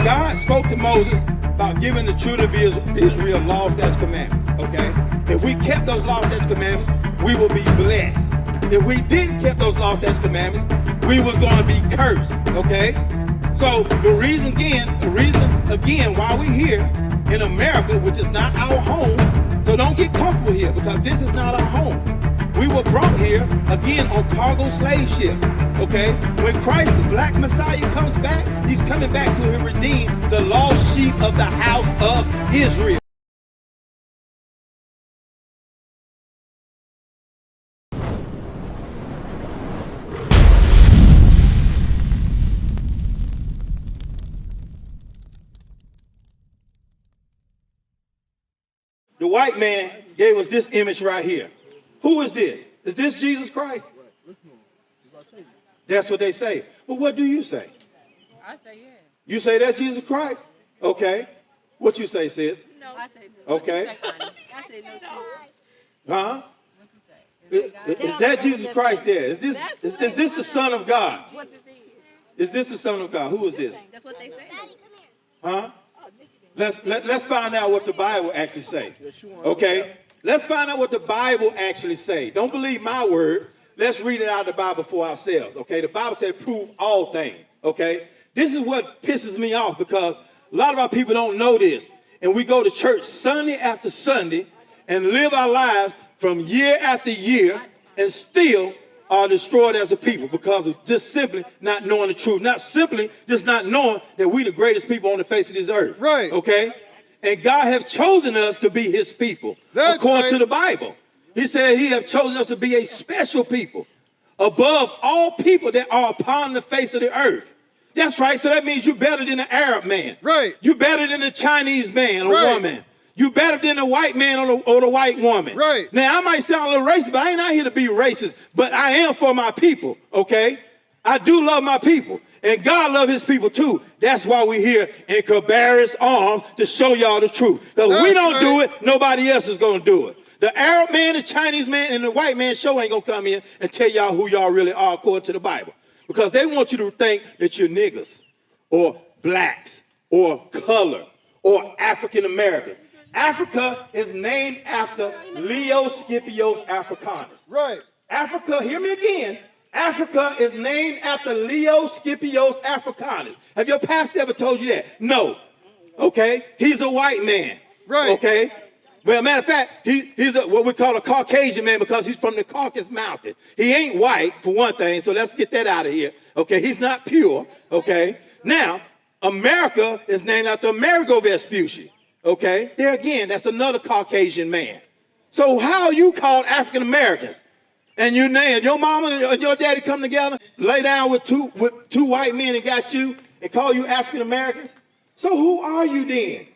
God spoke to Moses about giving the children of Israel laws, statutes, commandments, okay? If we kept those laws, statutes, commandments, we will be blessed. If we didn't keep those laws, statutes, commandments, we was going to be cursed, okay? So the reason again why we're here in America, which is not our home, so don't get comfortable here because this is not our home. We were brought here, again, on cargo slave ship, okay? When Christ, the black Messiah, comes back, he's coming back to redeem the lost sheep of the house of Israel. The white man gave us this image right here. Who is this? Is this Jesus Christ? That's what they say. But what do you say? I say yeah. You say that's Jesus Christ? Okay. What you say, sis? No. I say no. Okay. I say no too. Huh? What you say? Is that Jesus Christ there? Is this the Son of God? What this Is this the Son of God? Who is this? That's what they say. Huh? Let's find out what the Bible actually say. Okay? Let's find out what the Bible actually say. Don't believe my word. Let's read it out of the Bible for ourselves. Okay? The Bible said prove all things. Okay? This is what pisses me off because a lot of our people don't know this. And we go to church Sunday after Sunday and live our lives from year after year and still are destroyed as a people because of just simply not knowing the truth. Not simply just not knowing that we the greatest people on the face of this earth. Right. Okay? And God has chosen us to be his people. That's according right. to the Bible. He said he has chosen us to be a special people above all people that are upon the face of the earth. That's right. So that means you're better than the Arab man. Right. You're better than the Chinese man or Right. woman. You're better than the white man or the white woman. Right. Now, I might sound a little racist, but I ain't out here to be racist. But I am for my people, okay? I do love my people. And God loves his people too. That's why we're here in Cabarrus Arms to show y'all the truth. Because we don't do it, nobody else is going to do it. The Arab man, the Chinese man, and the white man show ain't going to come in and tell y'all who y'all really are according to the Bible. Because they want you to think that you're niggers or blacks or color or African American. Africa is named after Leo Scipios Africanus. Right. Africa, hear me again. Africa is named after Leo Scipios Africanus. Have your pastor ever told you that? No. Okay? He's a white man. Right. Okay? Well, matter of fact, he's what we call a Caucasian man because he's from the Caucasus Mountain. He ain't white, for one thing, so let's get that out of here. Okay? He's not pure. Okay? Now, America is named after Amerigo Vespucci. Okay? There again, that's another Caucasian man. So how are you called African Americans? And your mama and your daddy come together, lay down with two white men and got you and call you African Americans? So who are you then?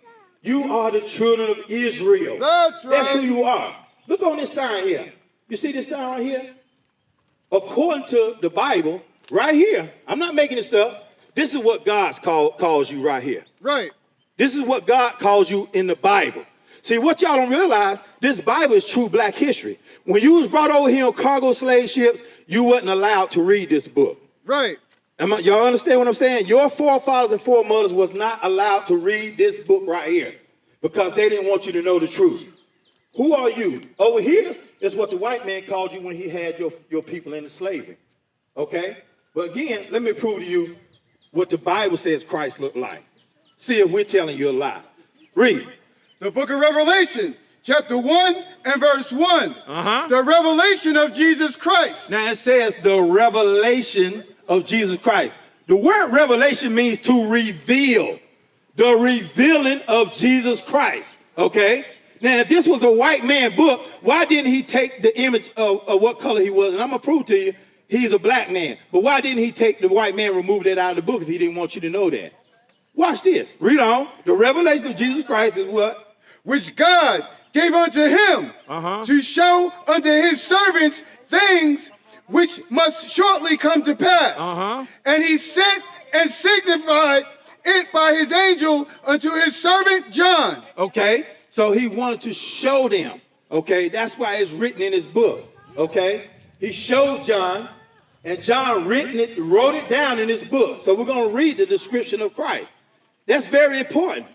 You are the children of Israel. That's right. That's who you are. Look on this sign here. You see this sign right here? According to the Bible, right here, I'm not making this up. This is what God calls you right here. Right. This is what God calls you in the Bible. See, what y'all don't realize, this Bible is true black history. When you was brought over here on cargo slave ships, you wasn't allowed to read this book. Right. Y'all understand what I'm saying? Your forefathers and foremothers was not allowed to read this book right here because they didn't want you to know the truth. Who are you? Over here is what the white man called you when he had your people into slavery. Okay? But again, let me prove to you what the Bible says Christ looked like. See if we're telling you a lie. Read. The book of Revelation, chapter 1 and verse 1. The revelation of Jesus Christ. Now it says the revelation of Jesus Christ. The word revelation means to reveal. The revealing of Jesus Christ. Okay? Now, if this was a white man book, why didn't he take the image of what color he was? And I'm going to prove to you, he's a black man. But why didn't he take the white man, remove that out of the book if he didn't want you to know that? Watch this. Read on. The revelation of Jesus Christ is what? Which God gave unto him to show unto his servants things which must shortly come to pass. And he sent and signified it by his angel unto his servant John. Okay, so he wanted to show them. Okay, that's why it's written in his book. Okay, he showed John, and John wrote it down in his book. So we're going to read the description of Christ. That's very important.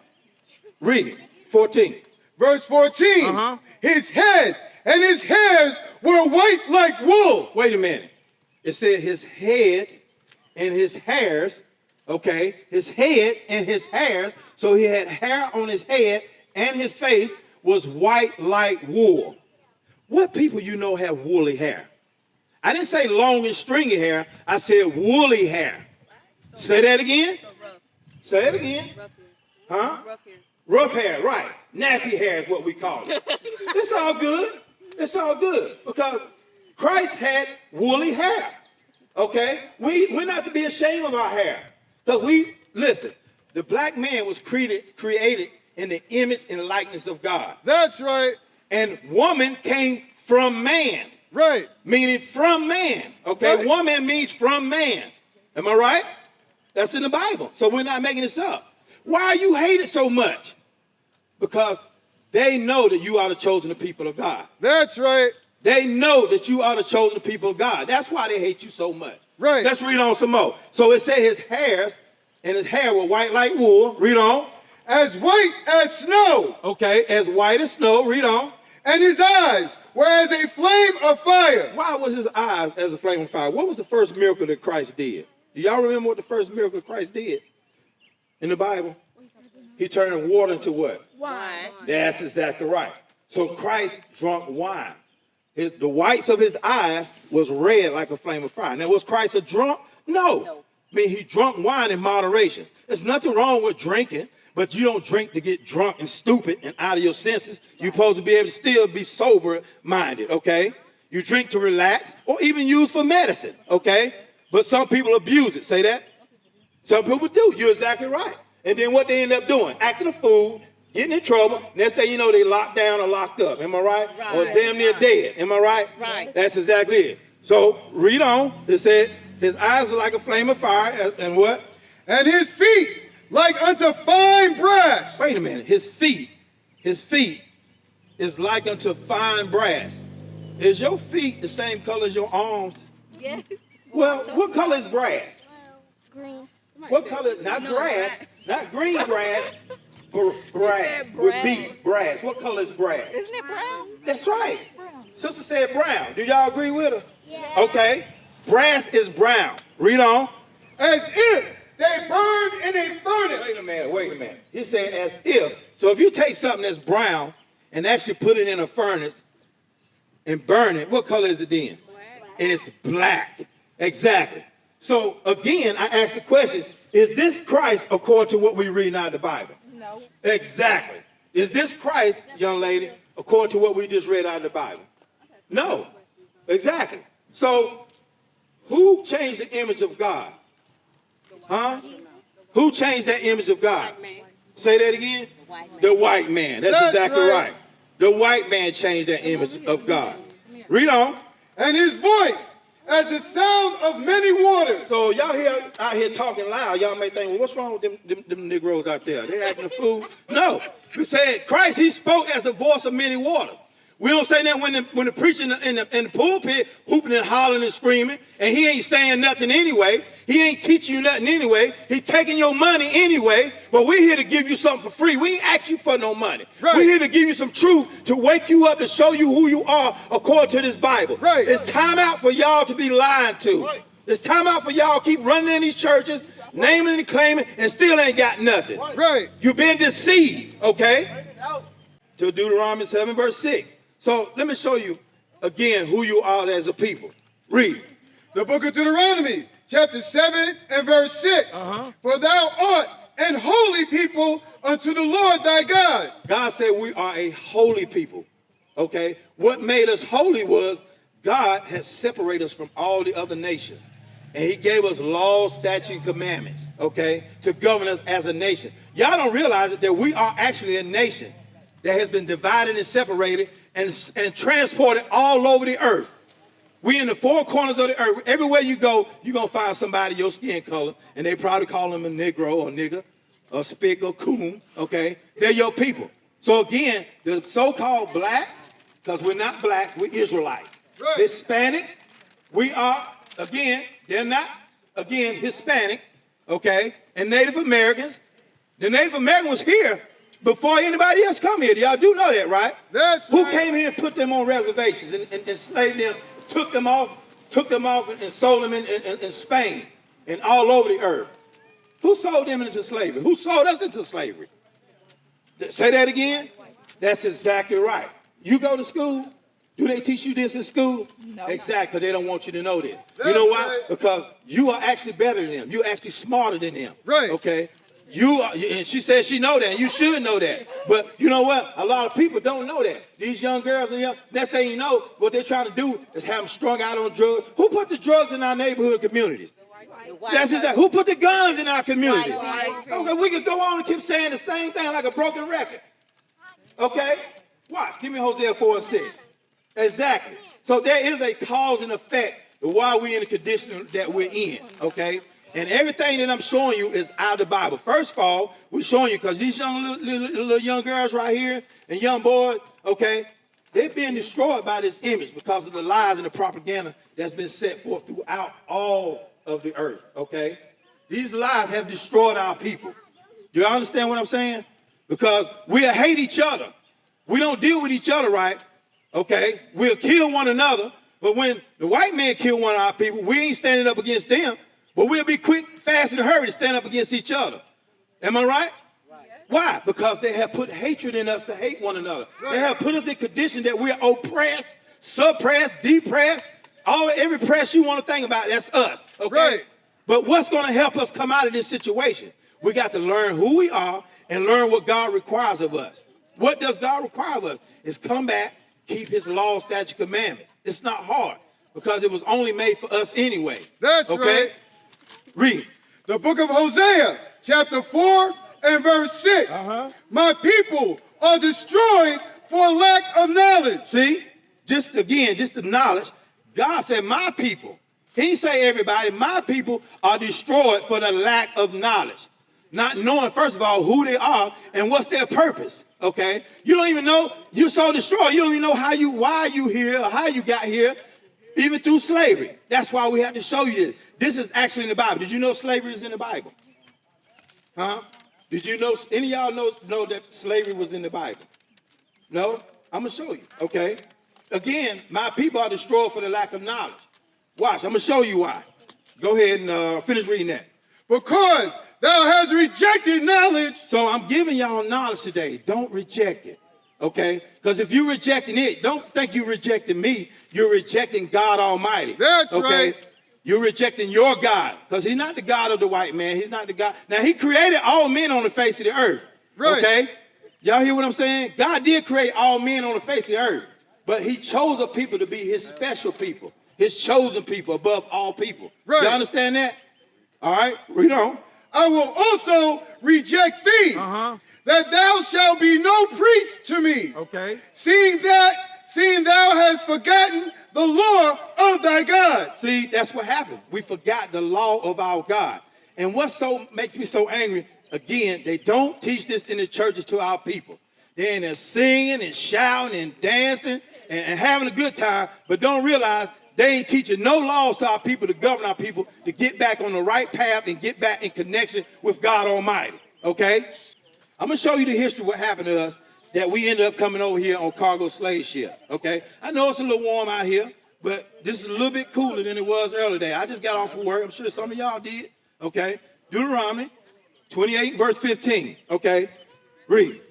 Read it. 14. Verse 14. His head and his hairs were white like wool. Wait a minute. It said his head and his hairs, okay? His head and his hairs. So he had hair on his head and his face was white like wool. What people you know have woolly hair? I didn't say long and stringy hair. I said woolly hair. Say that again. So rough. Say it again. Rough hair. Huh? Rough hair. Rough hair, right. Nappy hair is what we call it. It's all good. It's all good. Because Christ had woolly hair. Okay? We're not to be ashamed of our hair. Because listen, the black man was created in the image and likeness of God. That's right. And woman came from man. Right. Meaning from man. Okay? Right. Woman means from man. Am I right? That's in the Bible. So we're not making this up. Why are you hated so much? Because they know that you are the chosen people of God. That's right. They know that you are the chosen people of God. That's why they hate you so much. Right. Let's read on some more. So it said his hairs and his hair were white like wool. Read on. As white as snow. Okay, as white as snow. Read on. And his eyes were as a flame of fire. Why was his eyes as a flame of fire? What was the first miracle that Christ did? Do y'all remember what the first miracle Christ did in the Bible? He turned water into what? Wine. That's exactly right. So Christ drunk wine. The whites of his eyes was red like a flame of fire. Now, was Christ a drunk? No. I mean, he drunk wine in moderation. There's nothing wrong with drinking, but you don't drink to get drunk and stupid and out of your senses. You're supposed to be able to still be sober-minded, okay? You drink to relax or even use for medicine, okay? But some people abuse it. Say that? Some people do. You're exactly right. And then what they end up doing? Acting a fool, getting in trouble. Next thing you know, they locked down or locked up. Am I right? Or damn near dead. Am I right? Right. That's exactly it. So read on. It said his eyes are like a flame of fire. And what? And his feet like unto fine brass. Wait a minute. His feet is like unto fine brass. Is your feet the same color as your arms? Yes. Well, what color is brass? Green. What color? Not grass, not green grass, brass. With beat, brass. What color is brass? Isn't it brown? That's right. Sister said brown. Do y'all agree with her? Yeah. Okay. Brass is brown. Read on. As if they burned in a furnace. Wait a minute. He said as if. So if you take something that's brown and actually put it in a furnace and burn it, what color is it then? Black. It's black. Exactly. So again, I ask the question, is this Christ according to what we read now in the Bible? No. Exactly. Is this Christ, young lady, according to what we just read out of the Bible? No. Exactly. So who changed the image of God? Huh? Who changed that image of God? Say that again. The white man. That's exactly right. The white man changed that image of God. Read on. And his voice as the sound of many waters. So y'all out here talking loud, y'all may think, well, what's wrong with them Negroes out there? They acting a fool? No. We said Christ, he spoke as the voice of many waters. We don't say that when the preacher in the pulpit hooping and hollering and screaming, and he ain't saying nothing anyway. He ain't teaching you nothing anyway. He taking your money anyway. But we're here to give you something for free. We ain't ask you for no money. Right. We're here to give you some truth, to wake you up, to show you who you are according to this Bible. Right. It's time out for y'all to be lied to. Right. It's time out for y'all to keep running in these churches, naming and claiming, and still ain't got nothing. Right. You've been deceived, okay? To Deuteronomy 7 verse 6. So let me show you again who you are as a people. Read. The book of Deuteronomy, chapter 7 and verse 6. For thou art an holy people unto the Lord thy God. God said we are a holy people, okay? What made us holy was God has separated us from all the other nations. And he gave us laws, statutes, and commandments, okay, to govern us as a nation. Y'all don't realize it, that we are actually a nation that has been divided and separated and transported all over the earth. We in the four corners of the earth. Everywhere you go, you're going to find somebody your skin color, and they probably call them a Negro or nigger or spick or coon, okay? They're your people. So again, the so-called blacks, because we're not blacks, we're Israelites. Right. Hispanics, we are, again, they're not, again, Hispanics, okay? And Native Americans, The Native American was here before anybody else come here. Y'all do know that, right? That's Who right. came here and put them on reservations and enslaved them, took them off and sold them in Spain and all over the earth? Who sold them into slavery? Who sold us into slavery? Say that again? That's exactly right. You go to school, do they teach you this in school? No. Exactly, they don't want you to know this. That's You know why? right. Because you are actually better than them. You're actually smarter than them. Right. Okay? You are, and she says she know that, and you should know that. But you know what? A lot of people don't know that. These young girls and next thing you know, what they're trying to do is have them strung out on drugs. Who put the drugs in our neighborhood communities? That's exactly. Who put the guns in our community? Okay, we could go on and keep saying the same thing like a broken record. Okay? Watch. Give me Hosea 4:6. Exactly. So there is a cause and effect of why we're in the condition that we're in. Okay? And everything that I'm showing you is out of the Bible. First of all, we're showing you because these young little young girls right here and young boys, okay, they're being destroyed by this image because of the lies and the propaganda that's been set forth throughout all of the earth, okay? These lies have destroyed our people. Do you understand what I'm saying? Because we'll hate each other. We don't deal with each other right, okay? We'll kill one another, but when the white man kill one of our people, we ain't standing up against them, but we'll be quick, fast, and hurry to stand up against each other. Am I right? Why? Because they have put hatred in us to hate one another. They have put us in condition that we're oppressed, suppressed, depressed. Every press you want to think about, that's us. Okay? Right. But what's going to help us come out of this situation? We got to learn who we are and learn what God requires of us. What does God require of us? Is come back, keep his law, statute, commandments. It's not hard because it was only made for us anyway. That's okay? right. Read. The book of Hosea, chapter 4 and verse 6. My people are destroyed for lack of knowledge. See? Just the knowledge. God said, my people. He didn't say everybody. My people are destroyed for the lack of knowledge. Not knowing, first of all, who they are and what's their purpose. Okay? You don't even know. You're so destroyed. You don't even know why you here or how you got here, even through slavery. That's why we have to show you this. This is actually in the Bible. Did you know slavery is in the Bible? Huh? Did you know, any of y'all know that slavery was in the Bible? No? I'm going to show you. Okay? Again, my people are destroyed for the lack of knowledge. Watch, I'm going to show you why. Go ahead and finish reading that. Because thou hast rejected knowledge. So I'm giving y'all knowledge today. Don't reject it, okay? Because if you're rejecting it, don't think you're rejecting me. You're rejecting God Almighty. That's okay? right. You're rejecting your God because he's not the God of the white man. He's not the God. Now, he created all men on the face of the earth, Right. okay? Y'all hear what I'm saying? God did create all men on the face of the earth, but he chose a people to be his special people, his chosen people above all people. Right. You understand that? All right, read on. I will also reject thee, that thou shalt be no priest to me. Okay. Seeing thou hast forgotten the law of thy God. See, that's what happened. We forgot the law of our God. And what makes me so angry, again, they don't teach this in the churches to our people. They're in there singing and shouting and dancing and having a good time, but don't realize they ain't teaching no laws to our people to govern our people to get back on the right path and get back in connection with God Almighty, okay? I'm going to show you the history of what happened to us that we ended up coming over here on cargo slave ship, okay? I know it's a little warm out here, but this is a little bit cooler than it was earlier today. I just got off of work. I'm sure some of y'all did, okay? Deuteronomy 28, verse 15, okay? Read.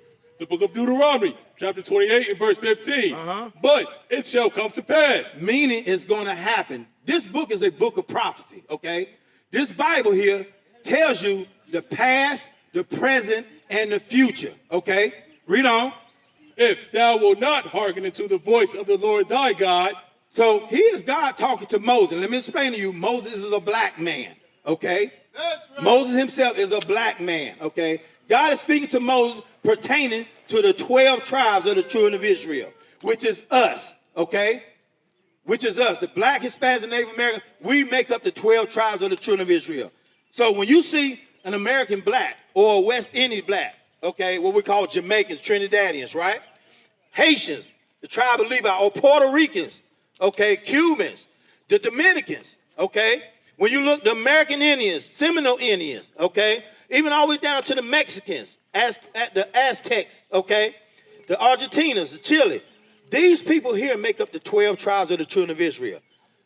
The book of Deuteronomy, chapter 28 and verse 15. But it shall come to pass. Meaning it's going to happen. This book is a book of prophecy, okay? This Bible here tells you the past, the present, and the future, okay? Read on. If thou wilt not hearken unto the voice of the Lord thy God. So here's God talking to Moses. Let me explain to you. Moses is a black man, okay? That's right. Moses himself is a black man, okay? God is speaking to Moses pertaining to the 12 tribes of the children of Israel, which is us, okay? Which is us, the black, Hispanics, and Native Americans. We make up the 12 tribes of the children of Israel. So when you see an American black or a West Indian black, okay, what we call Jamaicans, Trinidadians, right? Haitians, the tribe of Levi, or Puerto Ricans, okay, Cubans, the Dominicans, okay? When you look, the American Indians, Seminole Indians, okay? even all the way down to the Mexicans, the Aztecs, okay? The Argentinas, the Chile. These people here make up the 12 tribes of the children of Israel.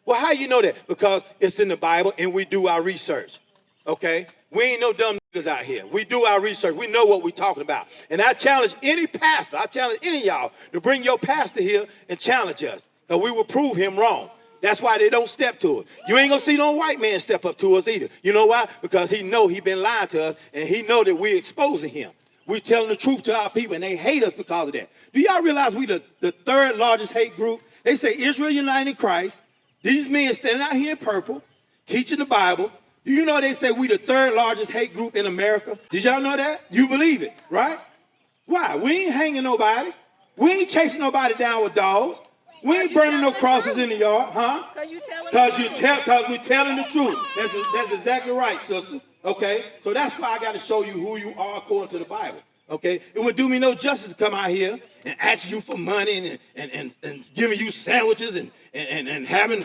Well, how you know that? Because it's in the Bible and we do our research, okay? We ain't no dumb niggas out here. We do our research. We know what we're talking about. And I challenge any pastor, I challenge any of y'all to bring your pastor here and challenge us, because we will prove him wrong. That's why they don't step to it. You ain't gonna see no white man step up to us either. You know why? Because he know he been lying to us, and he know that we exposing him. We telling the truth to our people, and they hate us because of that. Do y'all realize we the third largest hate group? They say Israel united in Christ. These men standing out here in purple, teaching the Bible. Do you know they say we the third largest hate group in America? Did y'all know that? You believe it, right? Why? We ain't hanging nobody. We ain't chasing nobody down with dogs. We ain't burning no crosses in the yard, huh? Because we telling the truth. That's exactly right, sister. Okay? So that's why I got to show you who you are according to the Bible. Okay? It would do me no justice to come out here and ask you for money and giving you sandwiches and having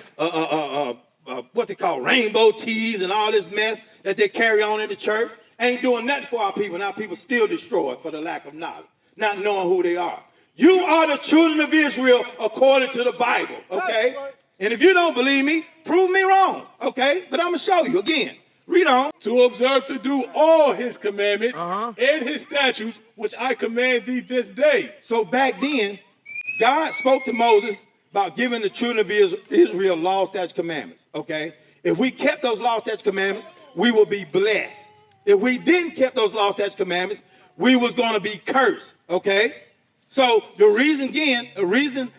what they call rainbow teas and all this mess that they carry on in the church. Ain't doing nothing for our people. And our people still destroyed for the lack of knowledge, not knowing who they are. You are the children of Israel according to the Bible, okay? And if you don't believe me, prove me wrong, okay? But I'm going to show you again. Read on. To observe to do all his commandments and his statutes, which I command thee this day. So back then, God spoke to Moses about giving the children of Israel law, statutes, commandments, okay? If we kept those law, statutes, commandments, we will be blessed. If we didn't keep those law, statutes, commandments, we was going to be cursed, okay? So the reason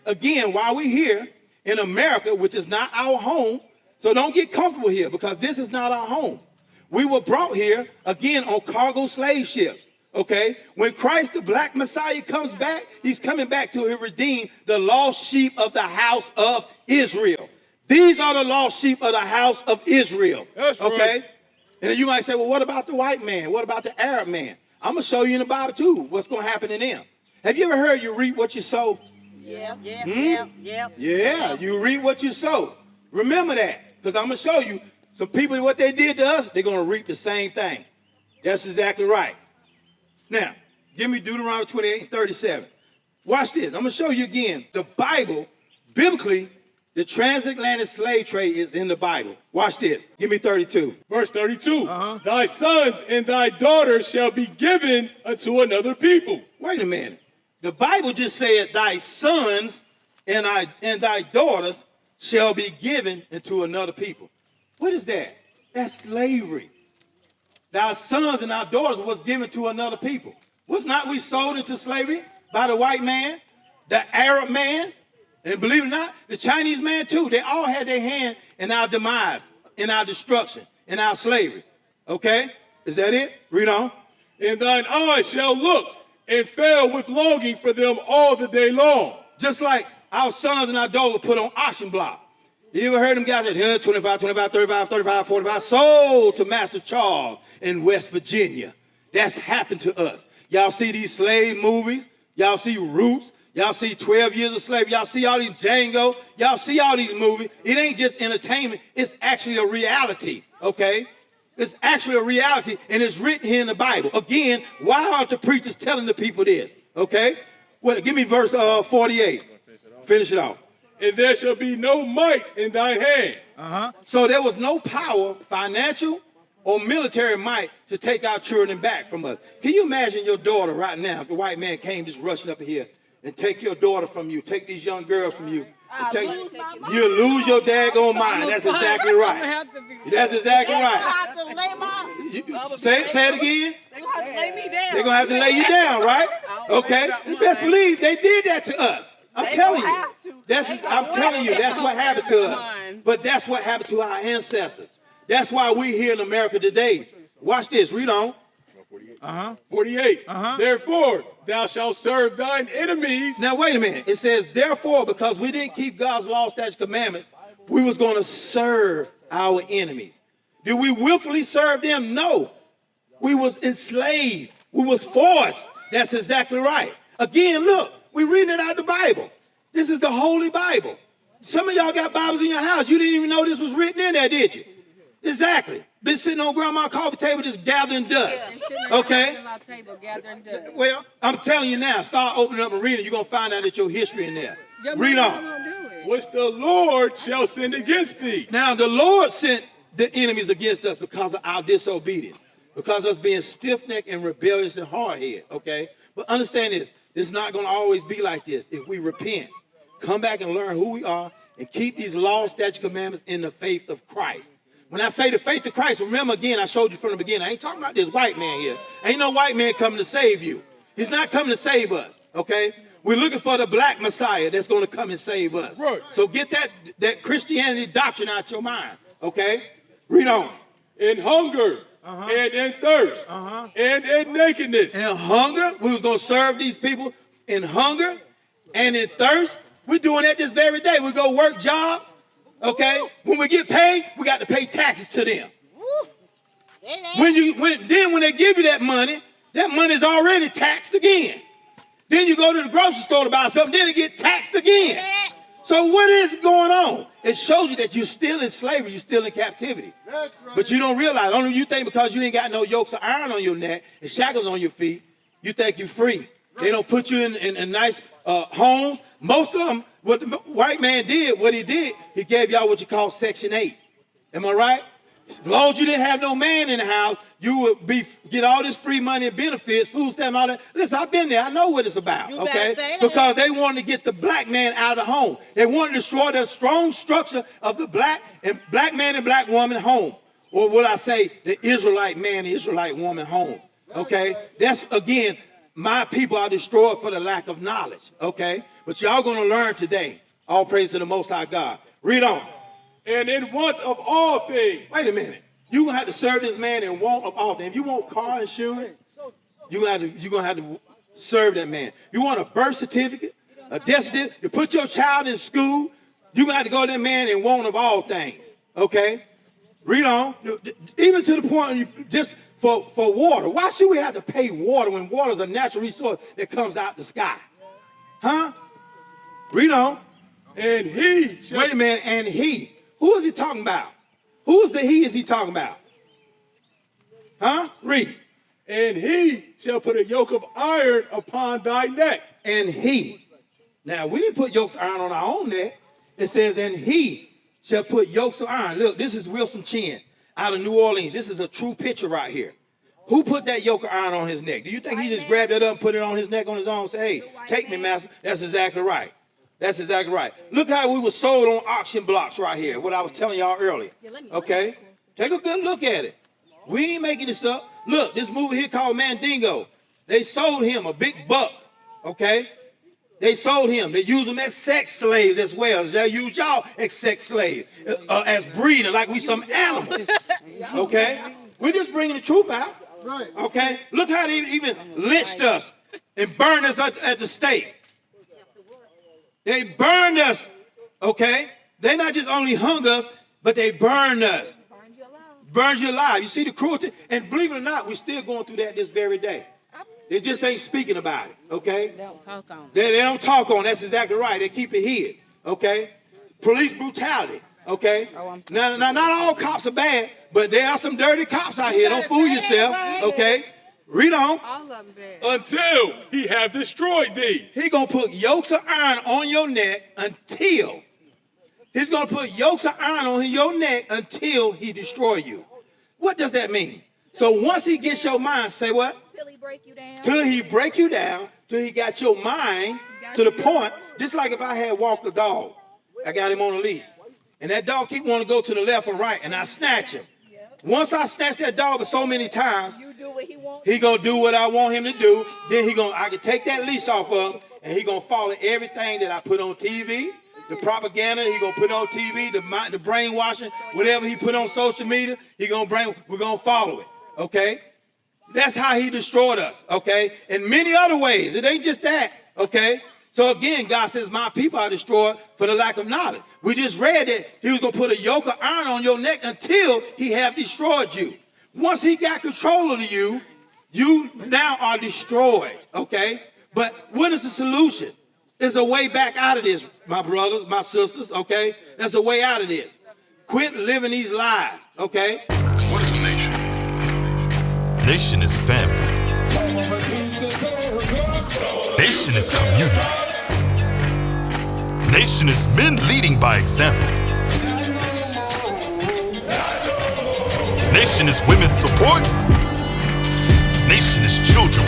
again why we're here in America, which is not our home, so don't get comfortable here because this is not our home. We were brought here, again, on cargo slave ships, okay? When Christ, the black Messiah, comes back, he's coming back to redeem the lost sheep of the house of Israel. These are the lost sheep of the house of Israel, That's okay? Right. And you might say, well, what about the white man? What about the Arab man? I'm going to show you in the Bible, too, what's going to happen to them. Have you ever heard you reap what you sow? Yeah, Yeah, you reap what you sow. Remember that, because I'm going to show you some people, what they did to us, they're going to reap the same thing. That's exactly right. Now, give me Deuteronomy 28:37. Watch this. I'm going to show you again. The Bible, biblically, the transatlantic slave trade is in the Bible. Watch this. Give me 32. Verse 32. Thy sons and thy daughters shall be given unto another people. Wait a minute. The Bible just said thy sons and thy daughters shall be given into another people. What is that? That's slavery. Thy sons and thy daughters was given to another people. Was not we sold into slavery by the white man, the Arab man, and believe it or not, the Chinese man too. They all had their hand in our demise, in our destruction, in our slavery. Okay? Is that it? Read on. And thine eyes shall look and fail with longing for them all the day long. Just like our sons and our daughters were put on auction block. You ever heard them guys say, 25, 25, 35, 35, 45, sold to Master Charles in West Virginia. That's happened to us. Y'all see these slave movies. Y'all see Roots. Y'all see 12 Years of Slavery. Y'all see all these Django. Y'all see all these movies. It ain't just entertainment. It's actually a reality, okay? It's actually a reality, and it's written here in the Bible. Again, why aren't the preachers telling the people this, okay? Well, give me verse 48. Finish it off. And there shall be no might in thine hand. So there was no power, financial or military might, to take our children back from us. Can you imagine your daughter right now, if the white man came just rushing up here and take your daughter from you, take these young girls from you? You'll lose your daggone mind. That's exactly right. That's exactly right. Say it again. They're going to have to lay me down. They're going to have to lay you down, right? Okay. You best believe they did that to us. I'm telling you. I'm telling you, that's what happened to us. But that's what happened to our ancestors. That's why we're here in America today. Watch this. Read on. 48. Therefore, thou shalt serve thine enemies. Now, wait a minute. It says, therefore, because we didn't keep God's law, statutes, commandments, we was going to serve our enemies. Did we willfully serve them? No. We was enslaved. We was forced. That's exactly right. Again, look, we're reading it out of the Bible. This is the Holy Bible. Some of y'all got Bibles in your house. You didn't even know this was written in there, did you? Exactly. Been sitting on grandma's coffee table just gathering dust. Okay? Well, I'm telling you now, start opening up and reading. You're going to find out that your history in there. Read on. Which the Lord shall send against thee. Now, the Lord sent the enemies against us because of our disobedience, because of us being stiff-necked and rebellious and hard-headed, okay? But understand this. This is not going to always be like this. If we repent, come back and learn who we are, and keep these laws, statutes, commandments in the faith of Christ. When I say the faith of Christ, remember again, I showed you from the beginning. I ain't talking about this white man here. Ain't no white man coming to save you. He's not coming to save us, okay? We're looking for the black Messiah that's going to come and save us. Right. So get that Christianity doctrine out your mind, okay? Read on. In hunger, and in thirst, and in nakedness. In hunger, we was going to serve these people in hunger and in thirst. We're doing that this very day. We go work jobs, okay? When we get paid, we got to pay taxes to them. When they give you that money is already taxed again. Then you go to the grocery store to buy something, then it get taxed again. So what is going on? It shows you that you're still in slavery, you're still in captivity. That's right. But you don't realize, only you think because you ain't got no yokes of iron on your neck and shackles on your feet, you think you're free. They don't put you in nice homes. Most of them, what the white man did, he gave y'all what you call Section 8. Am I right? As long as you didn't have no man in the house, you would get all this free money and benefits, food stamp, all that. Listen, I've been there. I know what it's about, okay? Because they wanted to get the black man out of the home. They wanted to destroy the strong structure of the black man and black woman home. Or would I say the Israelite man, the Israelite woman home, okay? That's, again, my people are destroyed for the lack of knowledge, okay? But y'all going to learn today. All praise to the Most High God. Read on. And in want of all things. Wait a minute. You're going to have to serve this man in want of all things. If you want car insurance, you're going to have to serve that man. You want a birth certificate, a death certificate, to put your child in school, you're going to have to go to that man in want of all things, okay? Read on. Even to the point, just for water. Why should we have to pay water when water is a natural resource that comes out the sky? Huh? Read on. And he shall... Wait a minute, and he. Who is he talking about? Who's the he is he talking about? Huh? Read. And he shall put a yoke of iron upon thy neck. And he. Now, we didn't put yokes of iron on our own neck. It says, and he shall put yokes of iron. Look, this is Wilson Chin out of New Orleans. This is a true picture right here. Who put that yoke of iron on his neck? Do you think he just grabbed it up and put it on his neck on his own and say, hey, take me, master? That's exactly right. That's exactly right. Look how we were sold on auction blocks right here, what I was telling y'all earlier. Okay? Take a good look at it. We ain't making this up. Look, this movie here called Mandingo. They sold him a big buck. Okay? They sold him. They use them as sex slaves as well. They use y'all as sex slaves, as breeding, like we some animals. Okay? We're just bringing the truth out. Right. Okay? Look how they even lynched us and burned us at the stake. They burned us, okay? They not just only hung us, but they burned us. Burns you alive. You see the cruelty? And believe it or not, we're still going through that this very day. They just ain't speaking about it, okay? They don't talk on it. They don't talk on it. That's exactly right. They keep it hid, okay? Police brutality, okay? Now, not all cops are bad, but there are some dirty cops out here. Don't fool yourself, okay? Read on. All of them bad. Until he have destroyed thee. He going to put yokes of iron on your neck until. He's going to put yokes of iron on your neck until he destroy you. What does that mean? So once he gets your mind, say what? Till he break you down. Till he break you down, till he got your mind to the point, just like if I had walked a dog. I got him on a leash. And that dog keep wanting to go to the left or right, and I snatch him. Once I snatch that dog so many times, You do what he wants. he gonna do what I want him to do. Then I can take that leash off of him, and he gonna follow everything that I put on TV, the propaganda he gonna put on TV, the brainwashing, whatever he put on social media, we're gonna follow it. Okay, that's how he destroyed us. Okay, in many other ways. It ain't just that. Okay. So again, God says, my people are destroyed for the lack of knowledge. We just read that he was going to put a yoke of iron on your neck until he have destroyed you. Once he got control of you, you now are destroyed, okay? But what is the solution? There's a way back out of this, my brothers, my sisters, okay? There's a way out of this. Quit living these lies. Okay? What is a nation? Nation is family. Nation is community. Nation is men leading by example. Nation is women's support. Nation is children